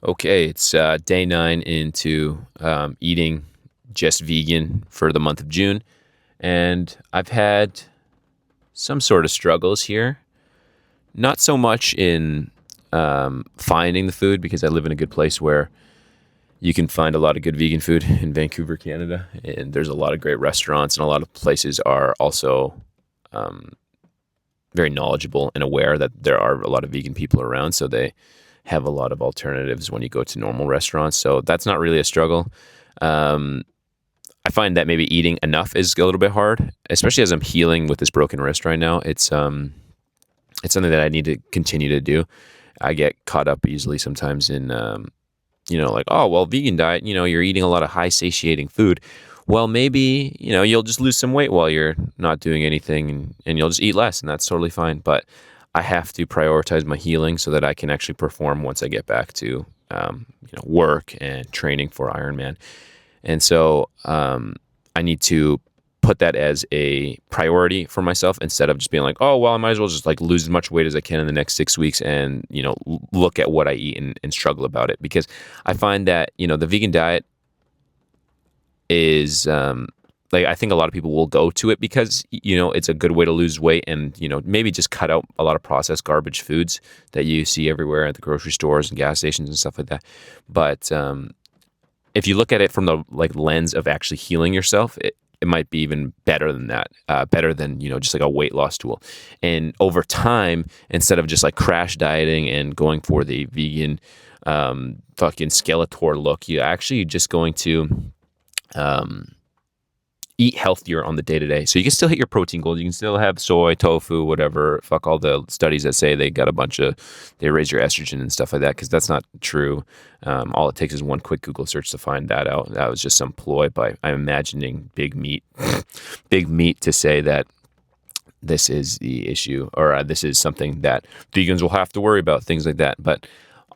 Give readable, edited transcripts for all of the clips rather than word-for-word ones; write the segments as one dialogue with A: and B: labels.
A: Okay, it's day 9 into eating just vegan for the month of June, and I've had some sort of struggles here. Not so much in finding the food because I live in a good place where you can find a lot of good vegan food in Vancouver, Canada, and there's a lot of great restaurants, and a lot of places are also um, very knowledgeable and aware that there are a lot of vegan people around, so they have a lot of alternatives when you go to normal restaurants. So that's not really a struggle. Um, I find that maybe eating enough is a little bit hard, especially as I'm healing with this broken wrist right now. It's something that I need to continue to do. I get caught up easily sometimes in like, oh well, vegan diet. You're eating a lot of high satiating food. Well, maybe you'll just lose some weight while you're not doing anything, and you'll just eat less, and that's totally fine. But I have to prioritize my healing so that I can actually perform once I get back to work and training for Ironman. And so I need to put that as a priority for myself instead of just being like, oh, well, I might as well just like lose as much weight as I can in the next 6 weeks and, look at what I eat and struggle about it. Because I find that, the vegan diet is like, I think a lot of people will go to it because, it's a good way to lose weight and, maybe just cut out a lot of processed garbage foods that you see everywhere at the grocery stores and gas stations and stuff like that. But if you look at it from the lens of actually healing yourself, it might be even better than that, better than, just like a weight loss tool. And over time, instead of just like crash dieting and going for the vegan fucking Skeletor look, you're actually just going to eat healthier on the day-to-day. So you can still hit your protein goals. You can still have soy, tofu, whatever. Fuck all the studies that say they raise your estrogen and stuff like that, because that's not true. All it takes is one quick Google search to find that out. That was just some ploy by, I'm imagining, big meat to say that this is the issue, or this is something that vegans will have to worry about, things like that. But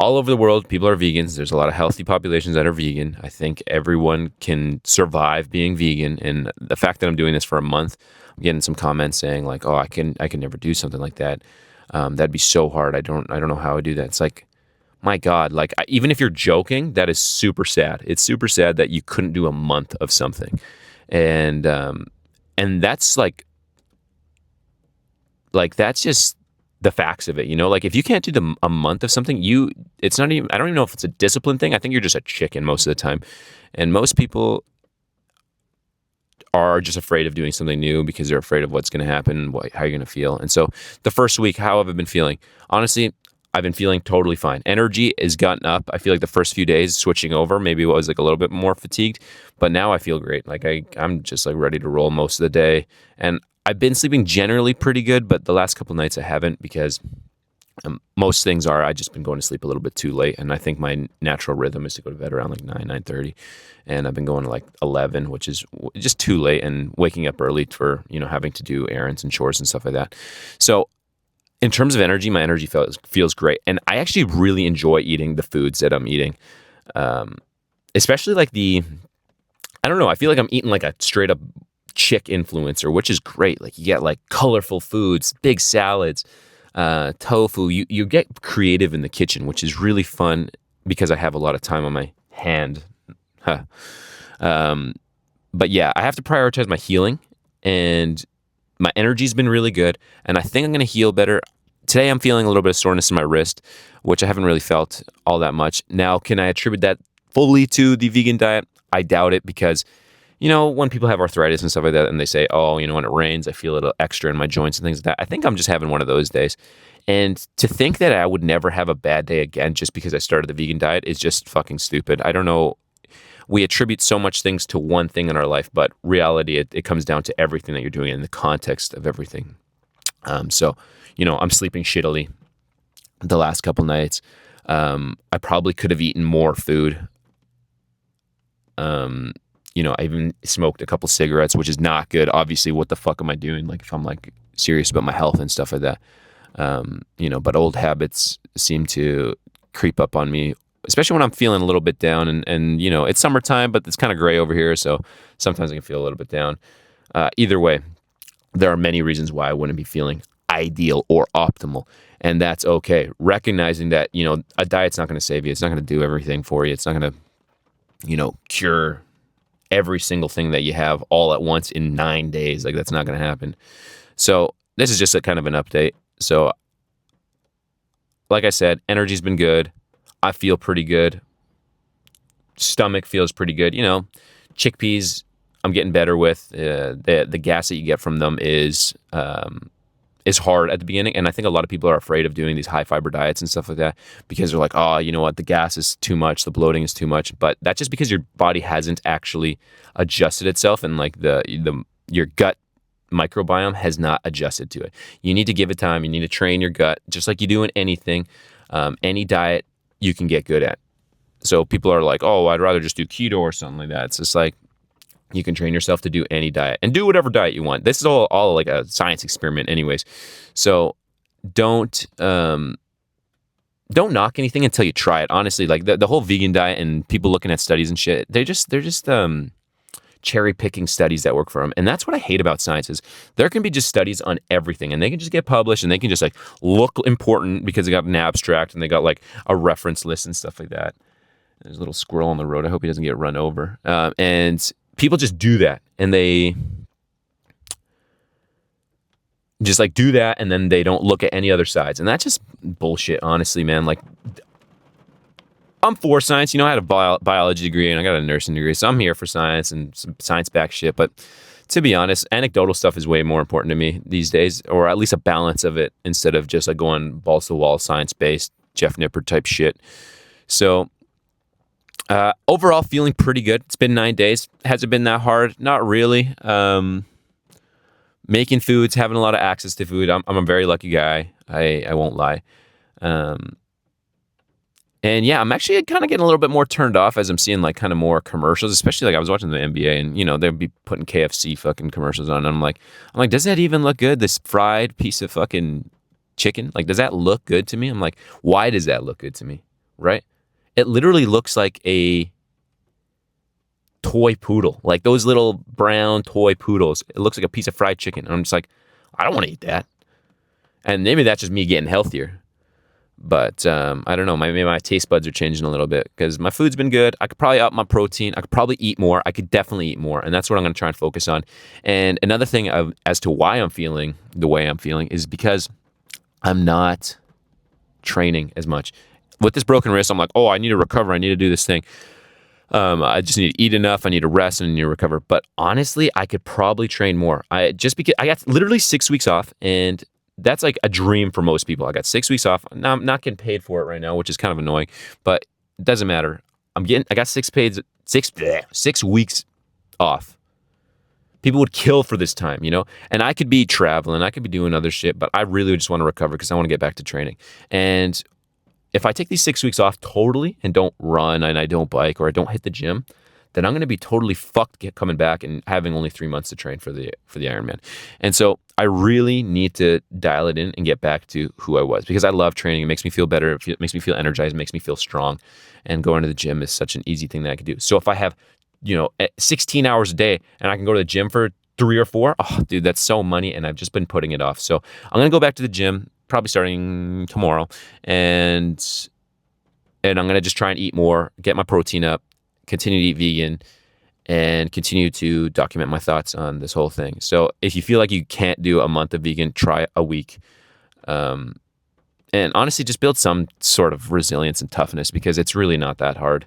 A: all over the world, people are vegans. There's a lot of healthy populations that are vegan. I think everyone can survive being vegan. And the fact that I'm doing this for a month, I'm getting some comments saying like, "Oh, I can never do something like that. That'd be so hard. I don't know how I do that." It's like, my God, like even if you're joking, that is super sad. It's super sad that you couldn't do a month of something, and that's like that's just the facts of it, like if you can't do a month of something, it's not even, I don't even know if it's a discipline thing. I think you're just a chicken most of the time. And most people are just afraid of doing something new because they're afraid of what's going to happen, how you're going to feel. And so the first week, how have I been feeling? Honestly, I've been feeling totally fine. Energy has gotten up. I feel like the first few days switching over, maybe I was like a little bit more fatigued, but now I feel great. Like I'm just like ready to roll most of the day. And I've been sleeping generally pretty good, but the last couple of nights I haven't because most things are, I just been going to sleep a little bit too late. And I think my natural rhythm is to go to bed around like 9:30. And I've been going to like 11, which is just too late, and waking up early for, having to do errands and chores and stuff like that. So in terms of energy, my energy feels great. And I actually really enjoy eating the foods that I'm eating. Especially like I don't know, I feel like I'm eating like a straight up chick influencer, which is great. Like you get like colorful foods, big salads, tofu. You get creative in the kitchen, which is really fun because I have a lot of time on my hand. But yeah, I have to prioritize my healing, and my energy's been really good, and I think I'm going to heal better. Today I'm feeling a little bit of soreness in my wrist, which I haven't really felt all that much. Now, can I attribute that fully to the vegan diet? I doubt it, because when people have arthritis and stuff like that, and they say, oh, when it rains, I feel a little extra in my joints and things like that. I think I'm just having one of those days. And to think that I would never have a bad day again just because I started the vegan diet is just fucking stupid. I don't know. We attribute so much things to one thing in our life, but reality, it comes down to everything that you're doing in the context of everything. So, I'm sleeping shittily the last couple nights. I probably could have eaten more food. I even smoked a couple cigarettes, which is not good. Obviously, what the fuck am I doing? Like, if I'm like serious about my health and stuff like that, but old habits seem to creep up on me, especially when I'm feeling a little bit down, and it's summertime, but it's kind of gray over here. So sometimes I can feel a little bit down. Either way, there are many reasons why I wouldn't be feeling ideal or optimal. And that's okay. Recognizing that, a diet's not going to save you. It's not going to do everything for you. It's not going to, cure every single thing that you have all at once in 9 days. Like, that's not going to happen. So this is just a kind of an update. So like I said, energy's been good. I feel pretty good. Stomach feels pretty good. Chickpeas I'm getting better with. The gas that you get from them is hard at the beginning, and I think a lot of people are afraid of doing these high fiber diets and stuff like that because they're like, oh, you know what, the gas is too much, the bloating is too much. But that's just because your body hasn't actually adjusted itself, and like your gut microbiome has not adjusted to it. You need to give it time. You need to train your gut, just like you do in anything. Any diet you can get good at. So people are like, oh, I'd rather just do keto or something like that. It's just like, you can train yourself to do any diet and do whatever diet you want. This is all like a science experiment anyways. So don't knock anything until you try it. Honestly, like the whole vegan diet and people looking at studies and shit, they're just cherry picking studies that work for them. And that's what I hate about science is there can be just studies on everything and they can just get published and they can just like look important because they got an abstract and they got like a reference list and stuff like that. There's a little squirrel on the road. I hope he doesn't get run over. And people just do that and they just like do that and then they don't look at any other sides. And that's just bullshit, honestly, man. Like, I'm for science. I had a biology degree and I got a nursing degree. So I'm here for science and some science-backed shit. But to be honest, anecdotal stuff is way more important to me these days, or at least a balance of it instead of just like going balls to the wall, science-based, Jeff Nippard type shit. So overall, feeling pretty good. It's been 9 days. Has it been that hard? Not really. Making foods, having a lot of access to food. I'm a very lucky guy. I won't lie. And yeah, I'm actually kind of getting a little bit more turned off as I'm seeing like kind of more commercials, especially like I was watching the NBA and they'd be putting KFC fucking commercials on. And I'm like, does that even look good? This fried piece of fucking chicken? Like, does that look good to me? I'm like, why does that look good to me? Right? It literally looks like a toy poodle, like those little brown toy poodles. It looks like a piece of fried chicken. And I'm just like, I don't want to eat that. And maybe that's just me getting healthier. But I don't know. Maybe my taste buds are changing a little bit because my food's been good. I could probably up my protein. I could probably eat more. I could definitely eat more. And that's what I'm going to try and focus on. And another thing as to why I'm feeling the way I'm feeling is because I'm not training as much. With this broken wrist, I'm like, oh, I need to recover. I need to do this thing. I just need to eat enough. I need to rest and I need to recover. But honestly, I could probably train more. Because I got literally 6 weeks off, and that's like a dream for most people. I got 6 weeks off. Now I'm not getting paid for it right now, which is kind of annoying, but it doesn't matter. I got 6 weeks off. People would kill for this time, and I could be traveling, I could be doing other shit, but I really just want to recover because I want to get back to training. And if I take these 6 weeks off totally and don't run and I don't bike or I don't hit the gym, then I'm going to be totally fucked coming back and having only 3 months to train for the Ironman. And so I really need to dial it in and get back to who I was because I love training. It makes me feel better. It makes me feel energized. It makes me feel strong. And going to the gym is such an easy thing that I can do. So if I have, 16 hours a day and I can go to the gym for 3 or 4, oh, dude, that's so money. And I've just been putting it off. So I'm going to go back to the gym probably starting tomorrow. And I'm going to just try and eat more, get my protein up, continue to eat vegan, and continue to document my thoughts on this whole thing. So if you feel like you can't do a month of vegan, try a week. And honestly, just build some sort of resilience and toughness because it's really not that hard.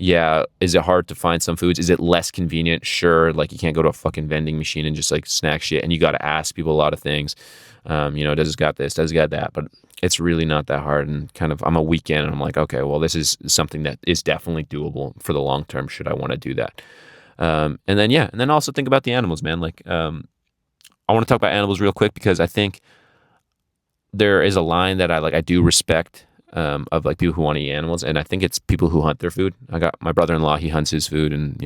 A: Yeah, is it hard to find some foods? Is it less convenient? Sure, like you can't go to a fucking vending machine and just like snack shit, and you got to ask people a lot of things. Does it got this? Does it got that? But it's really not that hard. And kind of, I'm a weekend and I'm like, okay, well, this is something that is definitely doable for the long term. Should I want to do that? And then also think about the animals, man. Like, I want to talk about animals real quick because I think there is a line that I do respect of like people who want to eat animals, and I think it's people who hunt their food. I got my brother-in-law; he hunts his food, and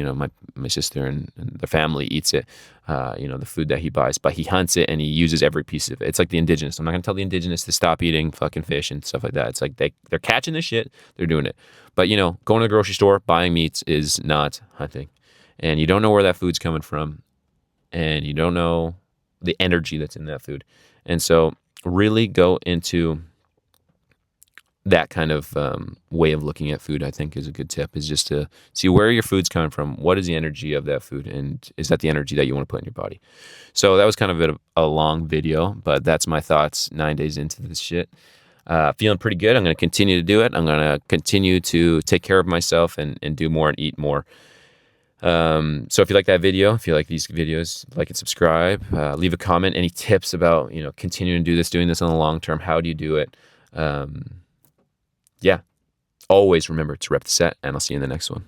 A: my sister and the family eats it. The food that he buys, but he hunts it and he uses every piece of it. It's like the indigenous. I'm not gonna tell the indigenous to stop eating fucking fish and stuff like that. It's like they're catching this shit, they're doing it. But going to the grocery store, buying meats is not hunting, and you don't know where that food's coming from, and you don't know the energy that's in that food, and so really go into that kind of way of looking at food, I think is a good tip, is just to see where your food's coming from. What is the energy of that food? And is that the energy that you want to put in your body? So that was kind of a bit of a long video, but that's my thoughts 9 days into this shit. Feeling pretty good. I'm going to continue to do it. I'm going to continue to take care of myself and do more and eat more. So if you like that video, if you like these videos, like and subscribe, leave a comment, any tips about, continuing to do this, doing this on the long term. How do you do it? Yeah, always remember to rep the set, and I'll see you in the next one.